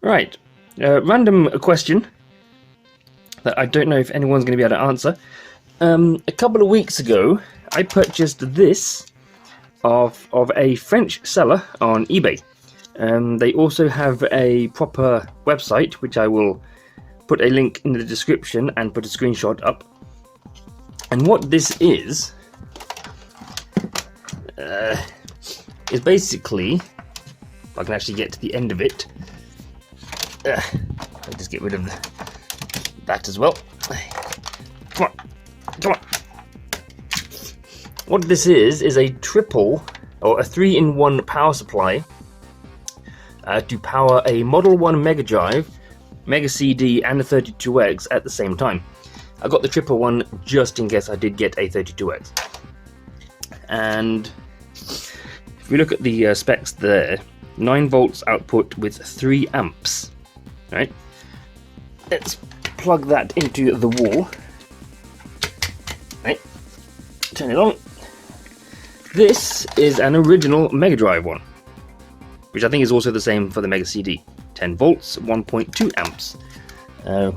Right, random question that I don't know if anyone's going to be able to answer. A couple of weeks ago, I purchased this of a French seller on eBay. They also have a proper website, which I will put a link in the description and put a screenshot up. And what this is basically, if I can actually get to the end of it, I'll just get rid of that as well. Come on, come on. What this is a triple or a 3-in-1 power supply to power a Model 1 Mega Drive, Mega CD, and a 32X at the same time. I got the triple one just in case I did get a 32X. And if we look at the specs there, 9 volts output with 3 amps. Right? Let's plug that into the wall. Right? Turn it on. This is an original Mega Drive one, which I think is also the same for the Mega CD. 10 volts, 1.2 amps.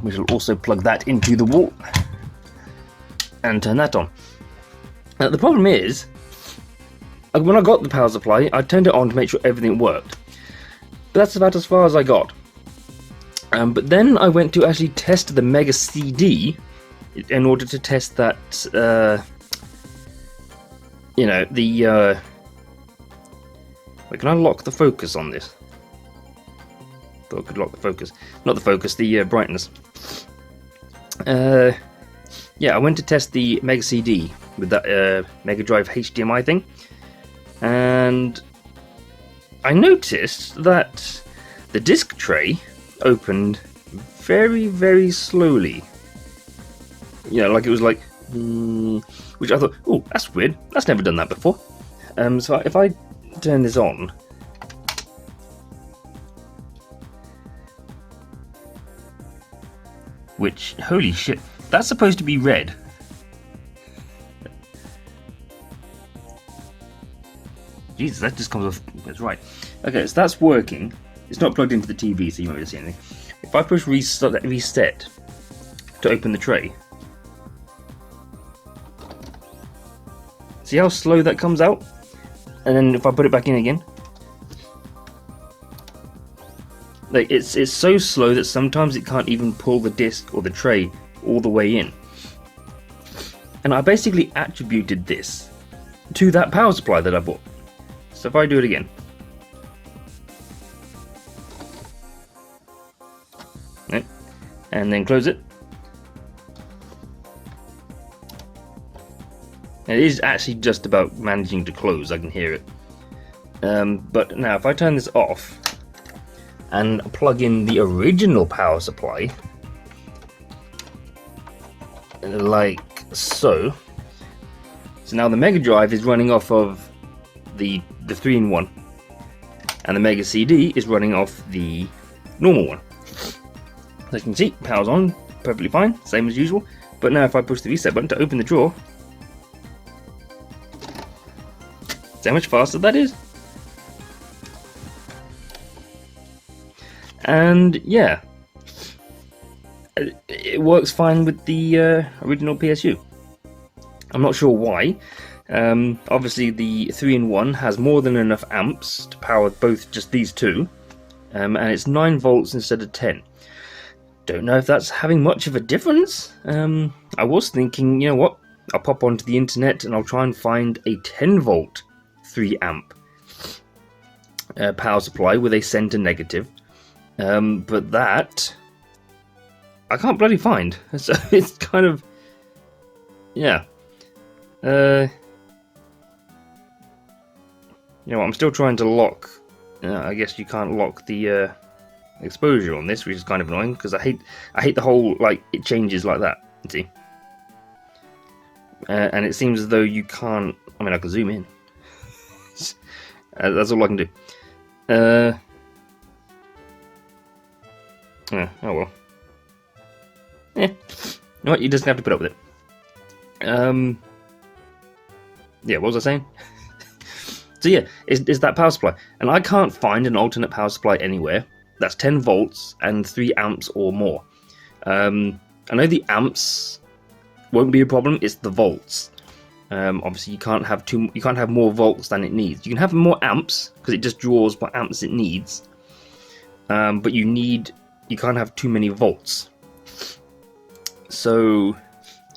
We shall also plug that into the wall and turn that on. The problem is, when I got the power supply, I turned it on to make sure everything worked. But that's about as far as I got. But then I went to actually test the Mega CD in order to test that, you know, the... Wait, can I lock the focus on this? Thought I could lock the focus. Not the focus, the brightness. Yeah, I went to test the Mega CD with that Mega Drive HDMI thing. And I noticed that the disc tray opened very, very slowly. You know, like it was like... which I thought, oh, that's weird. That's never done that before. So if I turn this on... Which, holy shit, that's supposed to be red. Jesus, that just comes off. That's right. Okay, so that's working. It's not plugged into the TV, so you won't be able to see anything. If I push reset to open the tray, see how slow that comes out? And then if I put it back in again, like it's so slow that sometimes it can't even pull the disc or the tray all the way in. And I basically attributed this to that power supply that I bought. So if I do it again, right, and then close it, it is actually just about managing to close. I can hear it. But now if I turn this off and plug in the original power supply, like so. So now the Mega Drive is running off of the 3-in-1, and the Mega CD is running off the normal one. As you can see, power's on, perfectly fine, same as usual. But now if I push the reset button to open the drawer, see how much faster that is? And yeah, it works fine with the original PSU. I'm not sure why. Obviously the 3-in-1 has more than enough amps to power both just these two, and it's 9 volts instead of 10. Don't know if that's having much of a difference. I was thinking, you know what, I'll pop onto the internet and I'll try and find a 10 volt 3 amp power supply with a center negative. But that I can't bloody find. So it's kind of, yeah. You know what, I'm still trying to lock. I guess you can't lock the exposure on this, which is kind of annoying because I hate the whole, like, it changes like that. See, and it seems as though you can't. I mean, I can zoom in. That's all I can do. Oh well. Yeah. You know what? You just have to put up with it. Yeah. What was I saying? So yeah, is that power supply, and I can't find an alternate power supply anywhere. that's 10 volts and 3 amps or more. I know the amps won't be a problem, it's the volts. Obviously you can't have more volts than it needs. You can have more amps because it just draws what amps it needs, but you can't have too many volts. So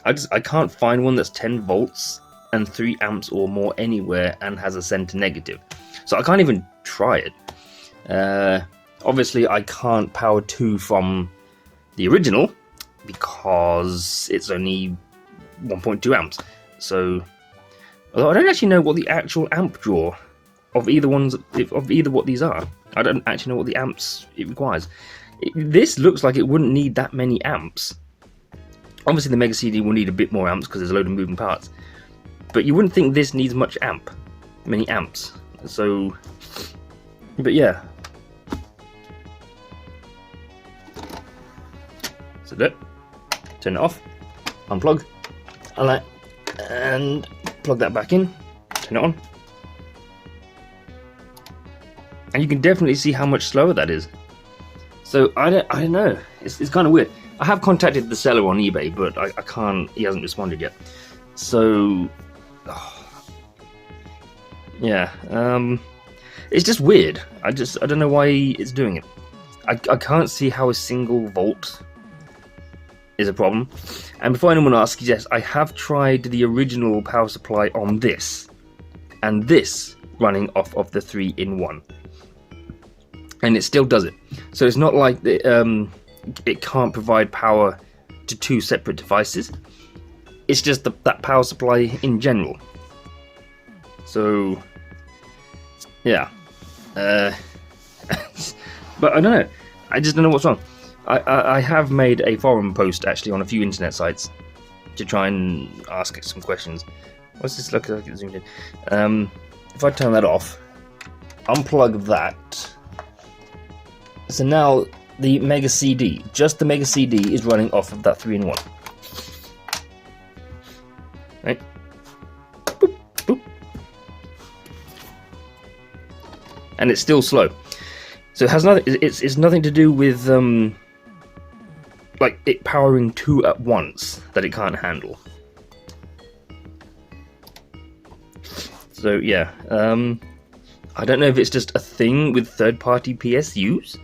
I can't find one that's 10 volts and 3 amps or more anywhere and has a center negative, so I can't even try it. Obviously I can't power 2 from the original because it's only 1.2 amps. So, although I don't actually know what the actual amp draw of either what these are. I don't actually know what the amps it requires. This looks like it wouldn't need that many amps. Obviously the Mega CD will need a bit more amps because there's a load of moving parts. But you wouldn't think this needs many amps. So, but yeah. So that, turn it off, unplug, and plug that back in, turn it on. And you can definitely see how much slower that is. So I don't know, it's kind of weird. I have contacted the seller on eBay, but I can't, he hasn't responded yet. So, yeah, it's just weird. I don't know why it's doing it. I can't see how a single volt is a problem. And before anyone asks, yes, I have tried the original power supply on this, and this running off of the 3-in-1, and it still does it. So it's not like it can't provide power to 2 separate devices. It's just that power supply in general. So yeah, but I don't know. I just don't know what's wrong. I have made a forum post actually on a few internet sites to try and ask some questions. What's this look like? It's zoomed in. If I turn that off, unplug that. So now the Mega CD, just the Mega CD, is running off of that 3-in-1. Right? Boop, boop. And it's still slow. So it has nothing. It's nothing to do with like it powering 2 at once that it can't handle. So yeah, I don't know if it's just a thing with third-party PSUs,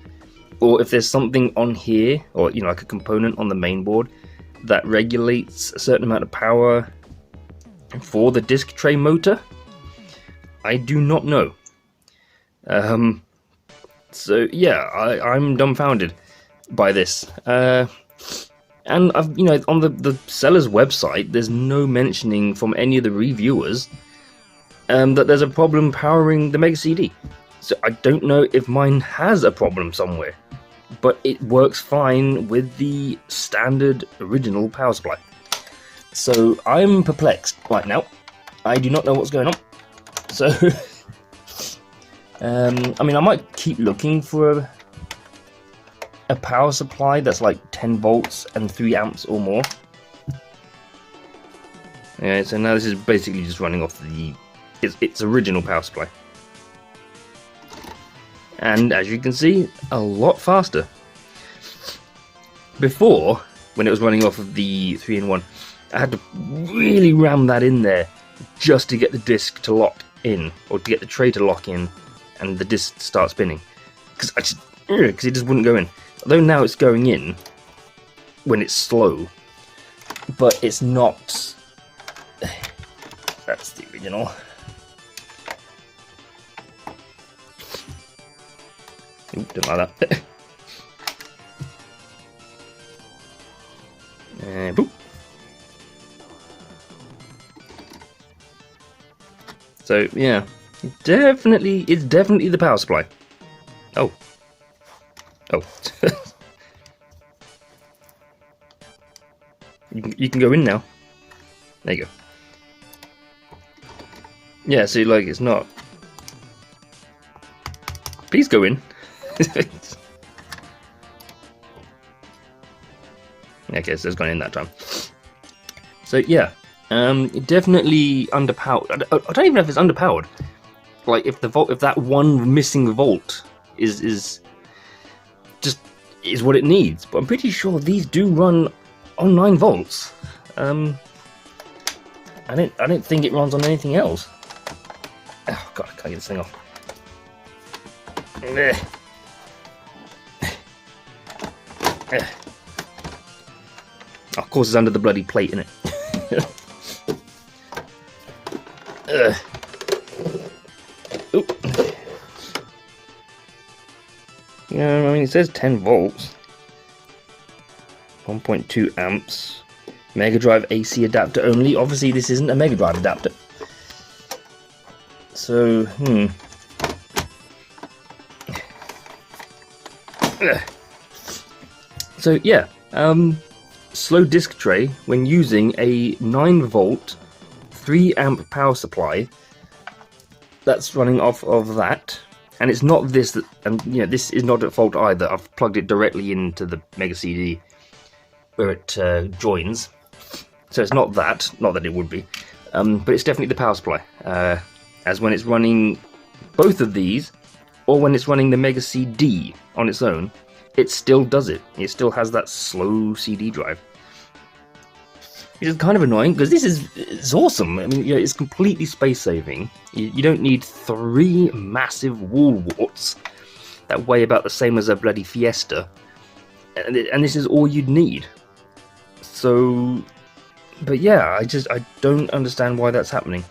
or if there's something on here, or like a component on the main board that regulates a certain amount of power for the disc tray motor. I do not know. So yeah, I'm dumbfounded by this. And I've, on the seller's website, there's no mentioning from any of the reviewers that there's a problem powering the Mega CD. So I don't know if mine has a problem somewhere, but it works fine with the standard original power supply. So I'm perplexed right now. I do not know what's going on. So, I mean, I might keep looking for a power supply that's like 10 volts and 3 amps or more. Yeah, so now this is basically just running off its original power supply. And as you can see, a lot faster. Before, when it was running off of the 3-in-1, I had to really ram that in there just to get the disc to lock in, or to get the tray to lock in, and the disc to start spinning. Because it just wouldn't go in. Although now it's going in when it's slow, but it's not. That's the original. Ooh, don't like that. Boop. So yeah, it's definitely the power supply. Oh. You can go in now. There you go. Yeah, so like it's not. Please go in. Okay, so it's gone in that time. So yeah, definitely underpowered. I don't even know if it's underpowered. Like if that one missing volt is is what it needs. But I'm pretty sure these do run on 9 volts. I don't think it runs on anything else. Oh god, I can't get this thing off. Of course, it's under the bloody plate, innit? Yeah, I mean, it says 10 volts, 1.2 amps, Mega Drive AC adapter only. Obviously, this isn't a Mega Drive adapter. So, So, yeah, slow disk tray when using a 9 volt, 3 amp power supply that's running off of that. And it's not this that, and you know, this is not at fault either. I've plugged it directly into the Mega CD where it joins, so it's not that. Not that it would be, but it's definitely the power supply. As when it's running both of these, or when it's running the Mega CD on its own, it still does it. It still has that slow CD drive. Which is kind of annoying because it's awesome. I mean, you know, it's completely space saving. You don't need 3 massive wall warts that weigh about the same as a bloody Fiesta, and this is all you'd need. So, but yeah, I don't understand why that's happening.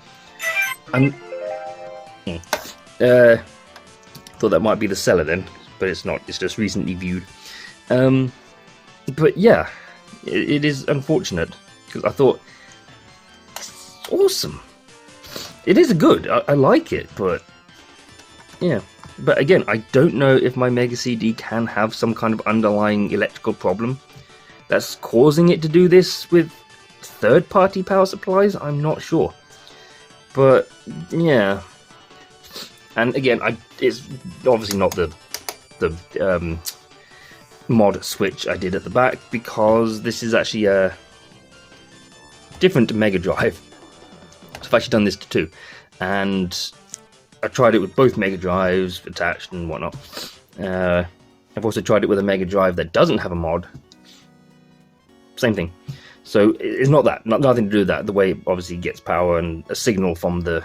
Thought that might be the seller then, but it's not. It's just recently viewed. But yeah, it is unfortunate. Because I thought, it's awesome. It is good. I like it, but yeah. But again, I don't know if my Mega CD can have some kind of underlying electrical problem that's causing it to do this with third-party power supplies. I'm not sure. But yeah. And again, it's obviously not the mod switch I did at the back, because this is actually a different Mega Drive. So I've actually done this to 2, and I tried it with both Mega Drives attached and whatnot. I've also tried it with a Mega Drive that doesn't have a mod. Same thing. So it's not that, nothing to do with that. The way it obviously gets power and a signal from the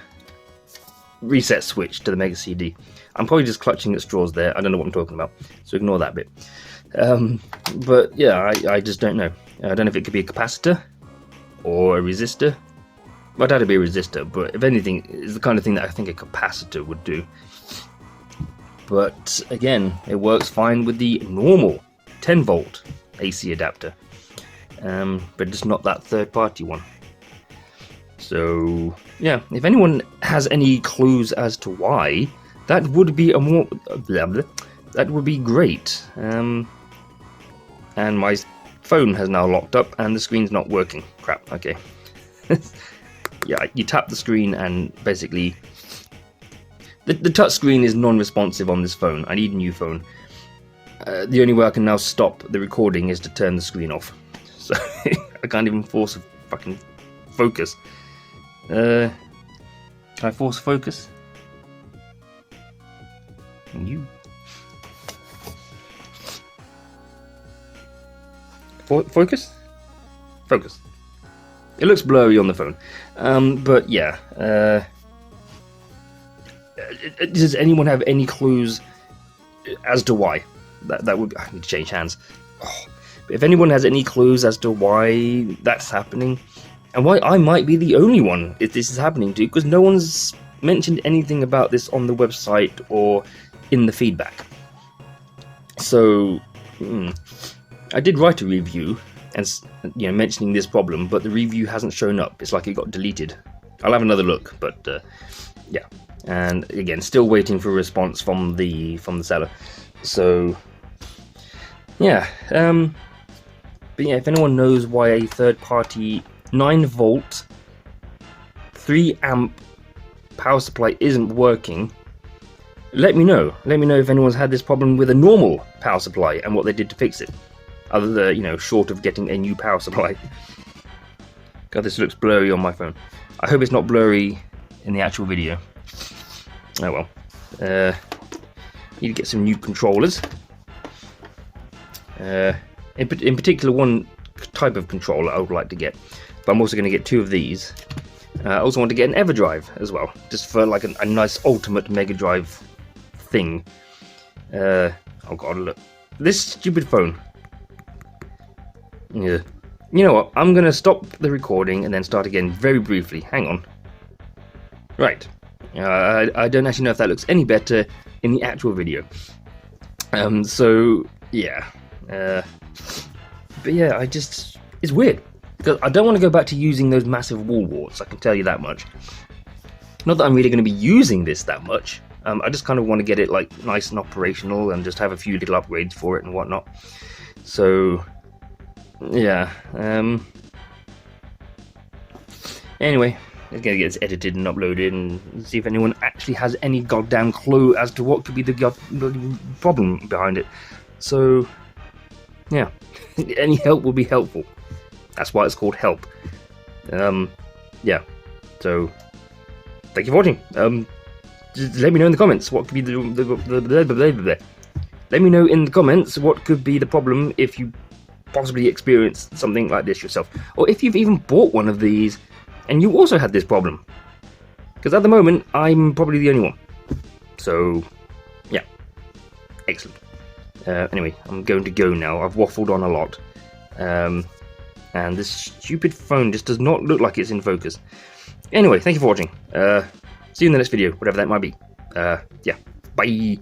reset switch to the Mega CD. I'm probably just clutching at straws there. I don't know what I'm talking about, so ignore that bit. But yeah, I just don't know. I don't know if it could be a capacitor or a resistor. I doubt it'd be a resistor, but if anything, it's the kind of thing that I think a capacitor would do. But again, it works fine with the normal 10 volt AC adapter, but just not that third party one. So yeah, if anyone has any clues as to why, that would be that would be great. And my phone has now locked up and the screen's not working. Crap, okay. Yeah, you tap the screen and basically the touch screen is non-responsive on this phone. I need a new phone. The only way I can now stop the recording is to turn the screen off. So I can't even force a fucking focus. Can I force focus? You. Focus? Focus. It looks blurry on the phone. But yeah. Does anyone have any clues as to why? That would... I need to change hands. Oh. But if anyone has any clues as to why that's happening, and why I might be the only one if this is happening to, because no one's mentioned anything about this on the website or in the feedback. So, I did write a review and mentioning this problem, but the review hasn't shown up. It's like it got deleted. I'll have another look, but yeah. And again, still waiting for a response from the seller. So yeah. But yeah, if anyone knows why a third-party 9 volt 3 amp power supply isn't working, let me know. Let me know if anyone's had this problem with a normal power supply and what they did to fix it, other than, short of getting a new power supply. God, this looks blurry on my phone. I hope it's not blurry in the actual video. Oh well. Need to get some new controllers. In particular, one type of controller I would like to get, but I'm also going to get 2 of these. I also want to get an EverDrive as well, just for like a nice ultimate Mega Drive thing. Oh god, look. This stupid phone. Yeah. You know what, I'm going to stop the recording and then start again very briefly. Hang on. Right. I don't actually know if that looks any better in the actual video. So, yeah. But yeah, it's weird. Because I don't want to go back to using those massive wall warts, I can tell you that much. Not that I'm really going to be using this that much. I just kind of want to get it like nice and operational and just have a few little upgrades for it and whatnot. So, yeah. Anyway, let's get this edited and uploaded and see if anyone actually has any goddamn clue as to what could be the problem behind it. So, yeah. Any help will be helpful. That's why it's called help. Yeah. So, thank you for watching. Just let me know in the comments what could be let me know in the comments what could be the problem if you possibly experienced something like this yourself, or if you've even bought one of these and you also had this problem. Because at the moment, I'm probably the only one. So, yeah. Excellent. Anyway, I'm going to go now. I've waffled on a lot. And this stupid phone just does not look like it's in focus. Anyway, thank you for watching. See you in the next video, whatever that might be. Yeah, bye!